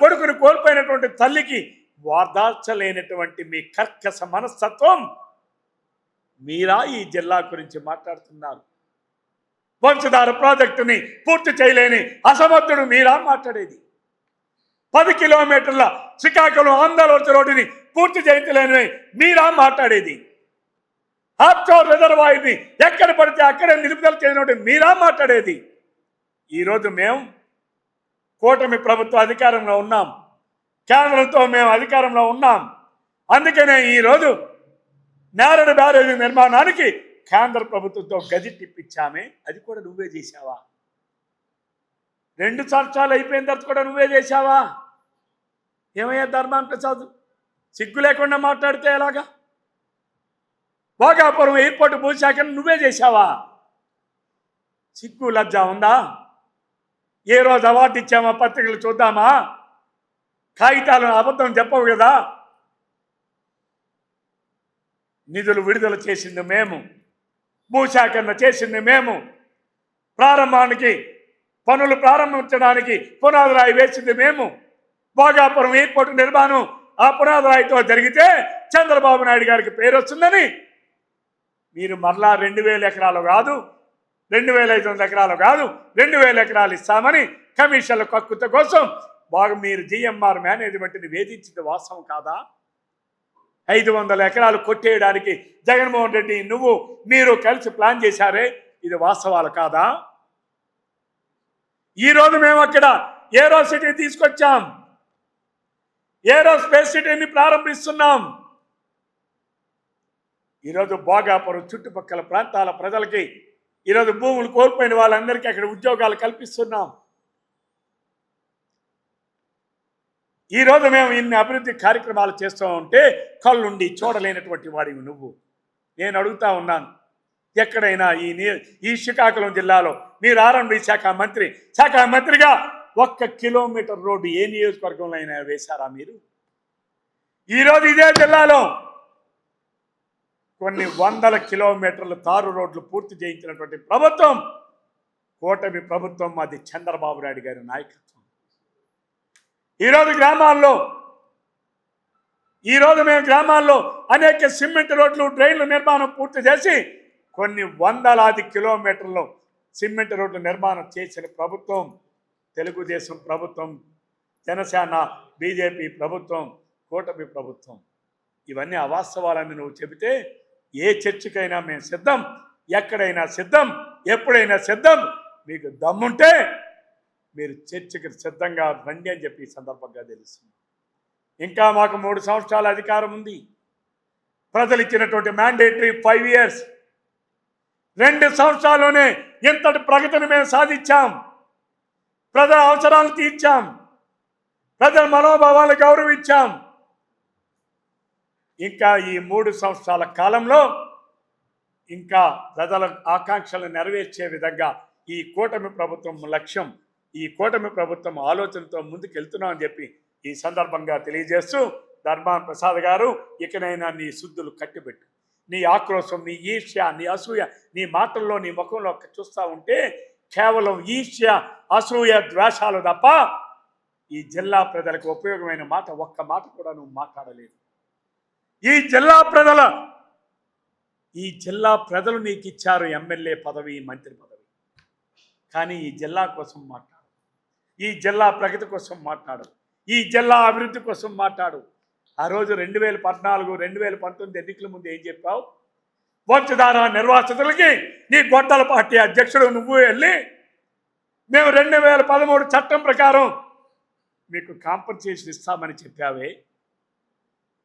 కొడుకుని కోల్పోయినటువంటి తల్లికి ఓదార్చలేనటువంటి మీ కర్కశ మనస్తత్వం మీరా ఈ జిల్లా గురించి మాట్లాడుతున్నారు? వంశధార ప్రాజెక్టుని పూర్తి చేయలేని అసమర్థుడు మీరా మాట్లాడేది? 10 కిలోమీటర్ల శ్రీకాకుళం ఆంధ్రలోచి రోడ్డుని పూర్తి చేయలేని మీరా మాట్లాడేది? ఆఫ్షోర్ రిజర్వాయర్ని ఎక్కడ పడితే అక్కడే నిలుపుదల చేయడం మీరా మాట్లాడేది? ఈరోజు మేము కూటమి ప్రభుత్వ అధికారంలో ఉన్నాం, కేంద్రంతో మేము అధికారంలో ఉన్నాం. అందుకనే ఈరోజు నేరడు బ్యారేజీ నిర్మాణానికి కేంద్ర ప్రభుత్వంతో గజెట్ ఇప్పించామే, అది కూడా నువ్వే చేశావా? 2 సంవత్సరాలు అయిపోయిన తర్వాత కూడా నువ్వే చేశావా? ఏమయ్యా ధర్మాన ప్రసాద్, సిగ్గు లేకుండా మాట్లాడితే ఎలాగా? భోగాపురం ఎయిర్పోర్ట్ భూశాఖను నువ్వే చేశావా? సిగ్గు లజ్జ ఉందా? ఏ రోజు అవార్డు ఇచ్చామా? పత్రికలు చూద్దామా? కాగితాలను అబద్ధం చెప్పవు కదా. నిధులు విడుదల చేసింది మేము, భూసేకరణ చేసింది మేము, ప్రారంభానికి పనులు ప్రారంభించడానికి పునాది రాయి వేసింది మేము. భోగాపురం ఎయిర్పోర్ట్ నిర్మాణం ఆ పునాది రాయితో జరిగితే చంద్రబాబు నాయుడు గారికి పేరు వస్తుందని మీరు మరలా 2000 ఎకరాలు కాదు, 2500 ఎకరాలు కాదు, 2000 ఎకరాలు ఇస్తామని కమిషన్ల కక్కుత కోసం బాగా మీరు జిఎంఆర్ మేనేజ్మెంట్ని వేధించింది వాస్తవం కాదా? 500 ఎకరాలు కొట్టేయడానికి జగన్మోహన్ రెడ్డి మీరు కలిసి ప్లాన్ చేశారే, ఇది వాస్తవాలు కాదా? ఈరోజు మేము అక్కడ ఏరో సిటీ తీసుకొచ్చాం, ఏరో స్పేస్ సిటీని ప్రారంభిస్తున్నాం. ఈరోజు భోగాపురం చుట్టుపక్కల ప్రాంతాల ప్రజలకి ఈరోజు భూములు కోల్పోయిన వాళ్ళందరికీ అక్కడ ఉద్యోగాలు కల్పిస్తున్నాం. ఈరోజు మేము ఇన్ని అభివృద్ధి కార్యక్రమాలు చేస్తూ ఉంటే కళ్ళుండి చూడలేనటువంటి వాడివి నువ్వు. నేను అడుగుతా ఉన్నాను, ఎక్కడైనా ఈ శ్రీకాకుళం జిల్లాలో మీరు ఆర్ఎండ్బి శాఖ మంత్రిగా 1 కిలోమీటర్ రోడ్డు ఏ నియోజకవర్గంలో అయినా వేశారా మీరు? ఈరోజు ఇదే జిల్లాలో కొన్ని 100 కిలోమీటర్ల తారు రోడ్లు పూర్తి చేయించినటువంటి ప్రభుత్వం కూటమి ప్రభుత్వం, అది చంద్రబాబు నాయుడు గారి నాయకత్వం. ఈరోజు మేము గ్రామాల్లో అనేక సిమెంట్ రోడ్లు, డ్రైన్ల నిర్మాణం పూర్తి చేసి కొన్ని 100 కిలోమీటర్లు సిమెంట్ రోడ్ల నిర్మాణం చేసిన ప్రభుత్వం తెలుగుదేశం ప్రభుత్వం, జనసేన, బీజేపీ ప్రభుత్వం, కూటమి ప్రభుత్వం. ఇవన్నీ అవాస్తవాలని నువ్వు చెబితే ఏ చర్చకైనా మేము సిద్ధం, ఎక్కడైనా సిద్ధం, ఎప్పుడైనా సిద్ధం. మీకు దమ్ముంటే మీరు చర్చకి సిద్ధంగా రండి అని చెప్పి ఈ సందర్భంగా తెలుస్తుంది. ఇంకా మాకు 3 సంవత్సరాల అధికారం ఉంది. ప్రజలు ఇచ్చినటువంటి మ్యాండేటరీ 5 years, 2 సంవత్సరాల్లోనే ఇంతటి ప్రగతిని మేము సాధించాం. ప్రజల అవసరాలు తీర్చాం, ప్రజల మనోభావాలు గౌరవించాం. ఇంకా ఈ 3 సంవత్సరాల కాలంలో ఇంకా ప్రజల ఆకాంక్షలు నెరవేర్చే విధంగా ఈ కూటమి ప్రభుత్వం లక్ష్యం, ఈ కూటమి ప్రభుత్వం ఆలోచనతో ముందుకు వెళ్తున్నామని చెప్పి ఈ సందర్భంగా తెలియజేస్తూ, ధర్మాన ప్రసాద్ గారు, ఇకనైనా నీ శుద్ధులు కట్టిపెట్టు. నీ ఆక్రోశం, నీ ఈర్ష్య, నీ అసూయ నీ మాటల్లో, నీ ముఖంలో చూస్తూ ఉంటే కేవలం ఈర్ష్య, అసూయ, ద్వేషాలు తప్ప ఈ జిల్లా ప్రజలకు ఉపయోగమైన మాట ఒక్క మాట కూడా నువ్వు మాట్లాడలేదు. ఈ జిల్లా ప్రజలు నీకు ఇచ్చారు ఎమ్మెల్యే పదవి, మంత్రి పదవి. కానీ ఈ జిల్లా కోసం మాట్లాడు, ఈ జిల్లా ప్రగతి కోసం మాట్లాడు, ఈ జిల్లా అభివృద్ధి కోసం మాట్లాడు. ఆ రోజు 2014, 2019 ఎన్నికల ముందు ఏం చెప్పావు? వంశధార నిర్వాసితులకి నీ గొడ్డల పార్టీ అధ్యక్షుడు నువ్వు వెళ్ళి మేము 2013 చట్టం ప్రకారం మీకు కాంపన్సేషన్ ఇస్తామని చెప్పావే.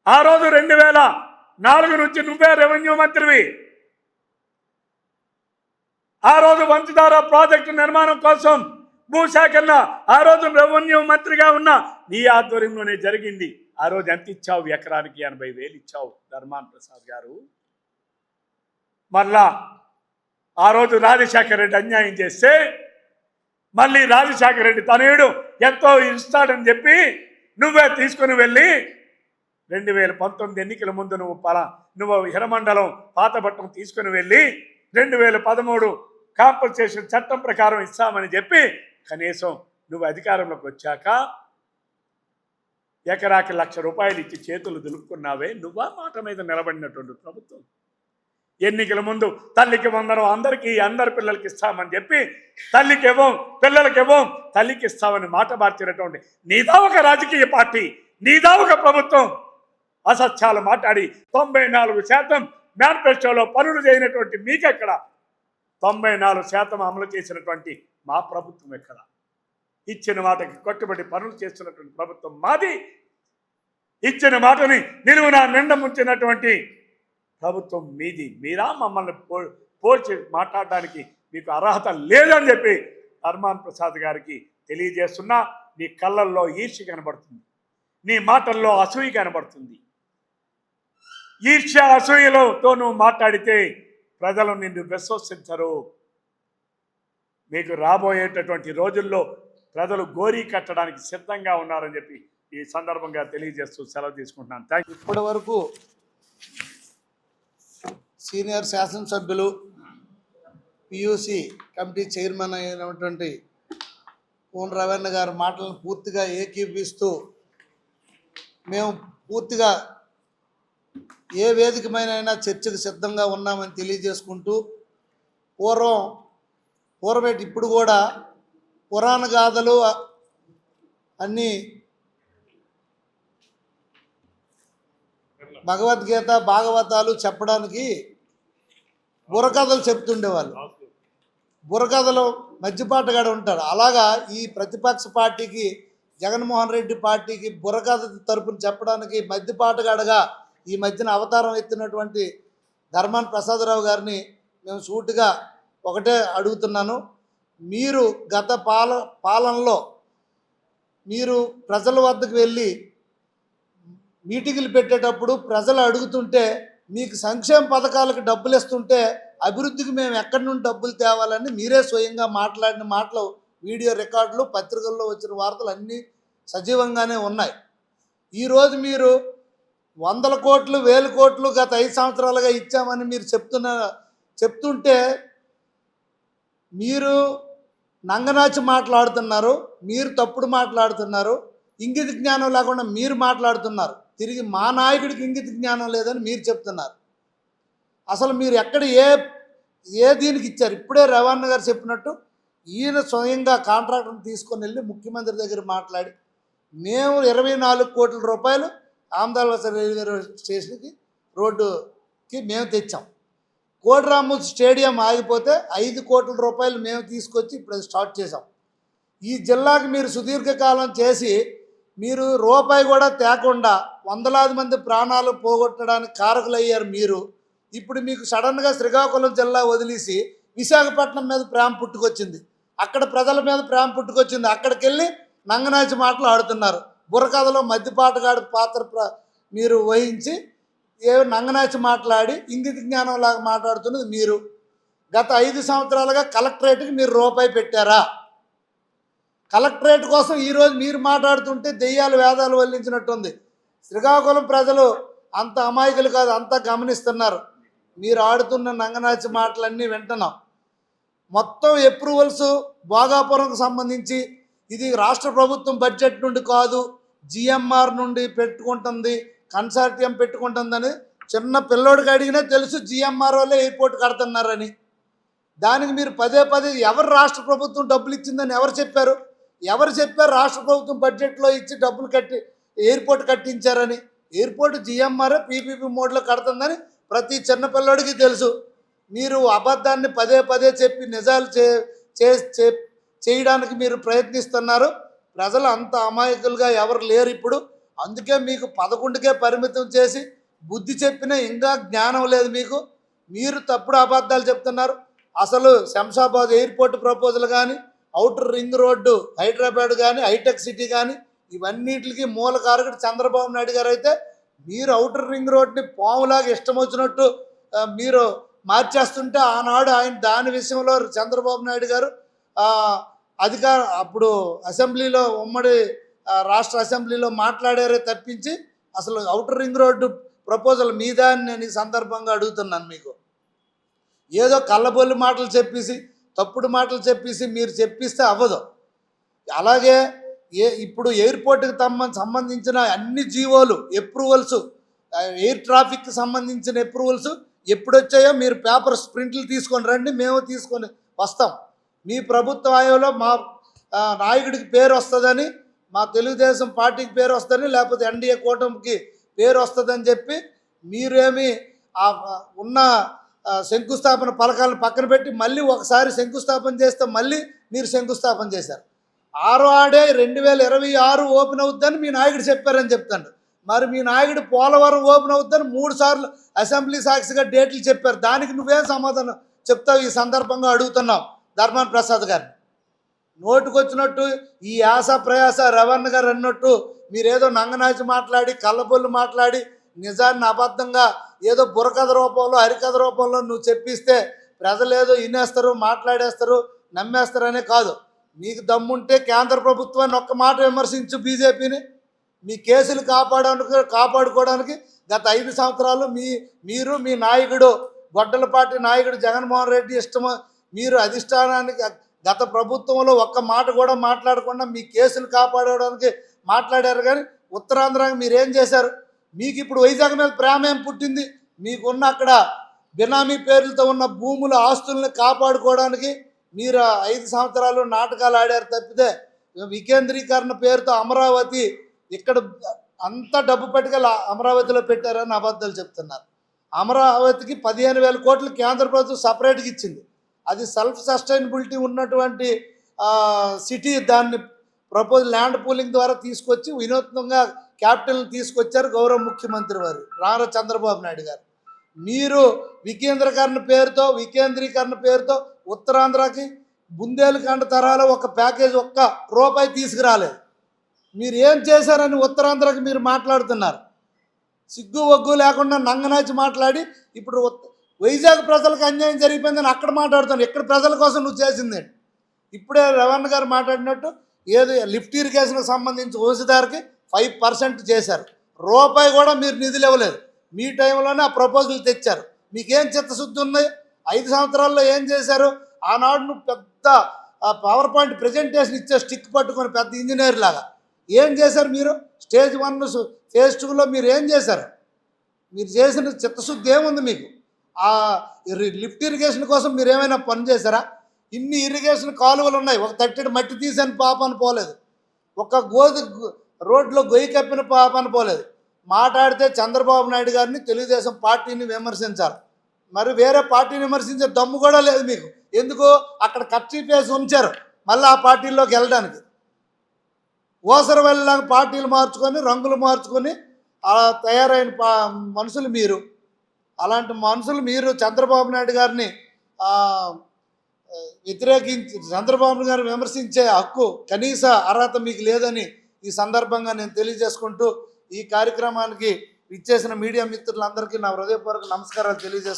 ఆ రోజు 2004 నుంచి నువ్వే రెవెన్యూ మంత్రివి. ఆ రోజు వంశధార ప్రాజెక్టు నిర్మాణం కోసం భూసేకరణ ఆ రోజు రెవెన్యూ మంత్రిగా ఉన్న నీ ఆధ్వర్యంలోనే జరిగింది. ఆ రోజు ఎంత ఇచ్చావు? ఎకరానికి 80,000 ఇచ్చావు ధర్మాన ప్రసాద్ గారు. మళ్ళా ఆ రోజు రాజశేఖర రెడ్డి అన్యాయం చేస్తే మళ్ళీ రాజశేఖర రెడ్డి తనయుడు ఎంతో ఇస్తాడని చెప్పి నువ్వే తీసుకుని వెళ్ళి 2019 ఎన్నికల ముందు నువ్వు హిరమండలం పాతపట్నం తీసుకుని వెళ్ళి 2013 కాంపన్సేషన్ చట్టం ప్రకారం ఇస్తామని చెప్పి కనీసం నువ్వు అధికారంలోకి వచ్చాక ఎకరాకి 1,00,000 రూపాయలు ఇచ్చి చేతులు దులుపుకున్నావే. నువ్వా మాట మీద నిలబడినటువంటి ప్రభుత్వం. ఎన్నికల ముందు తల్లికి వందనం అందరి పిల్లలకి ఇస్తామని చెప్పి తల్లికి ఇవ్వం పిల్లలకి ఇవ్వం తల్లికి ఇస్తామని మాట మార్చినటువంటి నీదా ఒక రాజకీయ పార్టీ, నీదా ఒక ప్రభుత్వం అసత్యాలు మాట్లాడి 94% మేనిఫెస్టోలో పనులు చేయనటువంటి మీకెక్కడ, 94% అమలు చేసినటువంటి మా ప్రభుత్వం ఎక్కడ? ఇచ్చిన మాటకి కట్టుబడి పనులు చేస్తున్నటువంటి ప్రభుత్వం మాది. ఇచ్చిన మాటని నిలువున నిండ ముంచినటువంటి ప్రభుత్వం మీది. మీరా మమ్మల్ని పోల్చి మాట్లాడడానికి మీకు అర్హత లేదని చెప్పి ధర్మాన ప్రసాద్ గారికి తెలియజేస్తున్నా. నీ కళ్ళల్లో ఈర్ష్య కనబడుతుంది, నీ మాటల్లో అసూయ కనబడుతుంది. ఈర్ష్య అసూయలతో నువ్వు మాట్లాడితే ప్రజలు నిన్ను విశ్వసించరు. మీకు రాబోయేటటువంటి రోజుల్లో ప్రజలు గోరీ కట్టడానికి సిద్ధంగా ఉన్నారని చెప్పి ఈ సందర్భంగా తెలియజేస్తూ సెలవు తీసుకుంటున్నాను. Thank you. ఇప్పటి వరకు సీనియర్ శాసనసభ్యులు పియూసి కమిటీ చైర్మన్ అయినటువంటి కోన రవీణ గారి మాటలను పూర్తిగా ఏకీపిస్తూ మేము పూర్తిగా ఏ వేదికమైనా చర్చకు సిద్ధంగా ఉన్నామని తెలియజేసుకుంటూ పూర్వమేటి ఇప్పుడు కూడా పురాణ గాథలు అన్నీ భగవద్గీత భాగవతాలు చెప్పడానికి బుర్రకథలు చెప్తుండేవాళ్ళు. బుర్రకథలో మధ్యపాటగాడు ఉంటాడు. అలాగా ఈ ప్రతిపక్ష పార్టీకి జగన్మోహన్ రెడ్డి పార్టీకి బుర్రకథ తరపున చెప్పడానికి మధ్యపాటగాడుగా ఈ మధ్యన అవతారం ఎత్తినటువంటి ధర్మాన ప్రసాదరావు గారిని మేము సూటిగా ఒకటే అడుగుతున్నాను. మీరు గత పాలనలో మీరు ప్రజల వద్దకు వెళ్ళి మీటింగులు పెట్టేటప్పుడు ప్రజలు అడుగుతుంటే మీకు సంక్షేమ పథకాలకు డబ్బులు ఇస్తుంటే అభివృద్ధికి మేము ఎక్కడి నుండి డబ్బులు తేవాలని మీరే స్వయంగా మాట్లాడిన మాటలు వీడియో రికార్డులు పత్రికల్లో వచ్చిన వార్తలు అన్నీ సజీవంగానే ఉన్నాయి. ఈరోజు మీరు 100 కోట్లు 1000 కోట్లు గత 5 సంవత్సరాలుగా ఇచ్చామని మీరు చెప్తుంటే మీరు నంగనాచి మాట్లాడుతున్నారు, మీరు తప్పుడు మాట్లాడుతున్నారు, ఇంగిత జ్ఞానం లేకుండా మీరు మాట్లాడుతున్నారు. తిరిగి మా నాయకుడికి ఇంగిత జ్ఞానం లేదని మీరు చెప్తున్నారు. అసలు మీరు ఎక్కడ ఏ దీనికి ఇచ్చారు? ఇప్పుడే రవాణా గారు చెప్పినట్టు ఈయన స్వయంగా కాంట్రాక్టర్ని తీసుకొని వెళ్ళి ముఖ్యమంత్రి దగ్గర మాట్లాడి మేము 24 కోట్ల రూపాయలు ఆమదాలవలస రైల్వే స్టేషన్కి రోడ్డుకి మేము తెచ్చాం. కోడిరాము స్టేడియం ఆగిపోతే 5 కోట్ల రూపాయలు మేము తీసుకొచ్చి ఇప్పుడు స్టార్ట్ చేసాం. ఈ జిల్లాకి మీరు సుదీర్ఘకాలం చేసి మీరు రూపాయి కూడా తేకుండా వందలాది మంది ప్రాణాలు పోగొట్టడానికి కారకులయ్యారు మీరు. ఇప్పుడు మీకు సడన్గా శ్రీకాకుళం జిల్లా వదిలేసి విశాఖపట్నం మీద ప్రేమ పుట్టుకొచ్చింది, అక్కడ ప్రజల మీద ప్రేమ పుట్టుకొచ్చింది. అక్కడికి వెళ్ళి నంగనాచి మాటలు ఆడుతున్నారు. బుర్రకథలో మధ్యపాటగాడి పాత్ర మీరు వహించి నంగనాచి మాట్లాడి ఇంగిత జ్ఞానం లాగా మాట్లాడుతున్నది మీరు. గత 5 సంవత్సరాలుగా కలెక్టరేట్కి మీరు రూపాయి పెట్టారా? కలెక్టరేట్ కోసం ఈరోజు మీరు మాట్లాడుతుంటే దెయ్యాలు వేదాలు వల్లించినట్టుంది. శ్రీకాకుళం ప్రజలు అంత అమాయకులు కాదు, అంతా గమనిస్తున్నారు. మీరు ఆడుతున్న నంగనాచి మాటలన్నీ వింటున్నాం. మొత్తం అప్రూవల్స్ భోగాపురంకు సంబంధించి ఇది రాష్ట్ర ప్రభుత్వం బడ్జెట్ నుండి కాదు, జిఎంఆర్ నుండి పెట్టుకుంటుంది, కన్సార్టియం పెట్టుకుంటుందని చిన్న పిల్లోడికి అడిగినా తెలుసు జిఎంఆర్ వాళ్ళే ఎయిర్పోర్ట్ కడుతున్నారని. దానికి మీరు పదే ఎవరు రాష్ట్ర ప్రభుత్వం డబ్బులు ఇచ్చిందని ఎవరు చెప్పారు? రాష్ట్ర ప్రభుత్వం బడ్జెట్లో ఇచ్చి డబ్బులు కట్టి ఎయిర్పోర్ట్ కట్టించారని? ఎయిర్పోర్ట్ జిఎంఆర్ పీపీపీ మోడ్లో కడుతుందని ప్రతి చిన్నపిల్లడికి తెలుసు. మీరు అబద్ధాన్ని పదే చెప్పి నిజాలు చేయడానికి మీరు ప్రయత్నిస్తున్నారు. ప్రజలు అంత అమాయకులుగా ఎవరు లేరు ఇప్పుడు. అందుకే మీకు 11కే పరిమితం చేసి బుద్ధి చెప్పినా ఇంకా జ్ఞానం లేదు మీకు. మీరు తప్పుడు అబద్ధాలు చెప్తున్నారు. అసలు శంషాబాద్ ఎయిర్పోర్ట్ ప్రపోజల్ కానీ, ఔటర్ రింగ్ రోడ్డు హైదరాబాద్ కానీ, హైటెక్ సిటీ కానీ ఇవన్నిటికి మూల కారకుడు చంద్రబాబు నాయుడు గారు అయితే మీరు ఔటర్ రింగ్ రోడ్ని పాములాగా ఇష్టం వచ్చినట్టు మీరు మార్చేస్తుంటే ఆనాడు ఆయన దాని విషయంలో చంద్రబాబు నాయుడు గారు అప్పుడు అసెంబ్లీలో ఉమ్మడి రాష్ట్ర అసెంబ్లీలో మాట్లాడారే తప్పించి అసలు ఔటర్ రింగ్ రోడ్డు ప్రపోజల్ మీద నేను ఈ సందర్భంగా అడుగుతున్నాను. మీకు ఏదో కళ్ళబొల్లి మాటలు చెప్పేసి తప్పుడు మాటలు చెప్పేసి మీరు చెప్పిస్తే అవ్వదు. అలాగే ఇప్పుడు ఎయిర్పోర్ట్కి సంబంధించిన అన్ని జీవోలు అప్రూవల్స్, ఎయిర్ ట్రాఫిక్కి సంబంధించిన అప్రూవల్స్ ఎప్పుడు వచ్చాయో మీరు పేపర్ ప్రింట్లు తీసుకొని రండి, మేము తీసుకొని వస్తాం. మీ ప్రభుత్వ హయాంలో మా నాయకుడికి పేరు వస్తుందని, మా తెలుగుదేశం పార్టీకి పేరు వస్తుందని, లేకపోతే ఎన్డీఏ కూటమికి పేరు వస్తుందని చెప్పి మీరేమి ఉన్న శంకుస్థాపన పథకాలను పక్కన పెట్టి మళ్ళీ ఒకసారి శంకుస్థాపన చేస్తే మళ్ళీ మీరు శంకుస్థాపన చేశారు. ఆడే 2026 ఓపెన్ అవుద్దని మీ నాయకుడు చెప్పారని చెప్తాను. మరి మీ నాయకుడు పోలవరం ఓపెన్ అవుద్దని 3 సార్లు అసెంబ్లీ సాక్షిగా డేట్లు చెప్పారు. దానికి నువ్వేం సమాధానం చెప్తావు? ఈ సందర్భంగా అడుగుతున్నాం ధర్మాన ప్రసాద్ గారిని. నోటుకొచ్చినట్టు ఈ యాస ప్రయాస రవణ గారు అన్నట్టు మీరేదో నంగనాచి మాట్లాడి కళ్ళబొల్లు మాట్లాడి నిజాన్ని అబద్ధంగా ఏదో బుర్రకథ రూపంలో హరికథ రూపంలో నువ్వు చెప్పిస్తే ప్రజలు ఏదో వినేస్తారు, మాట్లాడేస్తారు, నమ్మేస్తారనే కాదు. నీకు దమ్ముంటే కేంద్ర ప్రభుత్వాన్ని ఒక్క మాట విమర్శించు. బీజేపీని మీ కేసులు కాపాడుకోవడానికి గత 5 సంవత్సరాలు మీరు మీ నాయకుడు గొడ్డలపాటి నాయకుడు జగన్మోహన్ రెడ్డి ఇష్టము మీరు అధిష్టానానికి గత ప్రభుత్వంలో ఒక్క మాట కూడా మాట్లాడకుండా మీ కేసులు కాపాడడానికి మాట్లాడారు. కానీ ఉత్తరాంధ్రాకి మీరేం చేశారు? మీకు ఇప్పుడు వైజాగ్ మీద ప్రేమ ఏం పుట్టింది? మీకున్న అక్కడ బినామీ పేర్లతో ఉన్న భూముల ఆస్తుల్ని కాపాడుకోవడానికి మీరు 5 సంవత్సరాలు నాటకాలు ఆడారు తప్పితే వికేంద్రీకరణ పేరుతో అమరావతి ఇక్కడ అంత డబ్బు పట్టుకెళ్ళి అమరావతిలో పెట్టారని అబద్ధాలు చెప్తున్నారు. అమరావతికి 15,000 కోట్లు కేంద్ర ప్రభుత్వం సపరేట్గా ఇచ్చింది. అది సెల్ఫ్ సస్టైనబిలిటీ ఉన్నటువంటి సిటీ. దాన్ని ల్యాండ్ పూలింగ్ ద్వారా తీసుకొచ్చి వినూత్నంగా క్యాపిటల్ని తీసుకొచ్చారు గౌరవ ముఖ్యమంత్రి వారు నారా చంద్రబాబు నాయుడు గారు. మీరు వికేంద్రీకరణ పేరుతో ఉత్తరాంధ్రకి బుందేలుఖండ తరాల ఒక ప్యాకేజ్ ఒక్క రూపాయి తీసుకురాలేదు. మీరు ఏం చేశారని ఉత్తరాంధ్రకి మీరు మాట్లాడుతున్నారు. సిగ్గు ఒగ్గు లేకుండా నంగనాచి మాట్లాడి ఇప్పుడు వైజాగ్ ప్రజలకు అన్యాయం జరిగిపోయిందని అక్కడ మాట్లాడుతాను. ఇక్కడ ప్రజల కోసం నువ్వు చేసింది ఇప్పుడే రవణ గారు మాట్లాడినట్టు ఏది లిఫ్ట్ ఇరిగేషన్కి సంబంధించి ఓసిదారికి 5% చేశారు. రూపాయి కూడా మీరు నిధులు ఇవ్వలేదు. మీ టైంలోనే ఆ ప్రపోజల్ తెచ్చారు. మీకేం చిత్తశుద్ధి ఉంది? 5 సంవత్సరాల్లో ఏం చేశారు? ఆనాడు నువ్వు పెద్ద పవర్ పాయింట్ ప్రజెంటేషన్ ఇచ్చే స్టిక్ పట్టుకొని పెద్ద ఇంజనీర్ లాగా ఏం చేశారు మీరు? స్టేజ్ 1 ఫేజ్ 2లో మీరు ఏం చేశారు? మీరు చేసిన చిత్తశుద్ధి ఏముంది మీకు? ఆ లిఫ్ట్ ఇరిగేషన్ కోసం మీరు ఏమైనా పని చేశారా? ఇన్ని ఇరిగేషన్ కాలువలు ఉన్నాయి, ఒక తట్టెడు మట్టి తీసని పాపని పోలేదు, ఒక రోడ్లో గొయ్యి కప్పిన పాపని పోలేదు. మాట్లాడితే చంద్రబాబు నాయుడు గారిని తెలుగుదేశం పార్టీని విమర్శించాలి. మరి వేరే పార్టీని విమర్శించే దమ్ము కూడా లేదు మీకు. ఎందుకు? అక్కడ కర్చీఫ్ వేసి ఉంచారు మళ్ళీ ఆ పార్టీల్లోకి వెళ్ళడానికి. ఓసరు వెళ్ళలాగా పార్టీలు మార్చుకొని రంగులు మార్చుకొని అలా తయారైన మనుషులు మీరు. అలాంటి మనుషులు మీరు చంద్రబాబు నాయుడు గారిని వ్యతిరేకించి చంద్రబాబు గారిని విమర్శించే హక్కు కనీస అర్హత మీకు లేదని ఈ సందర్భంగా నేను తెలియజేసుకుంటూ ఈ కార్యక్రమానికి ఇచ్చేసిన మీడియా మిత్రులందరికీ నా హృదయపూర్వక నమస్కారాలు తెలియజేసుకుంటూ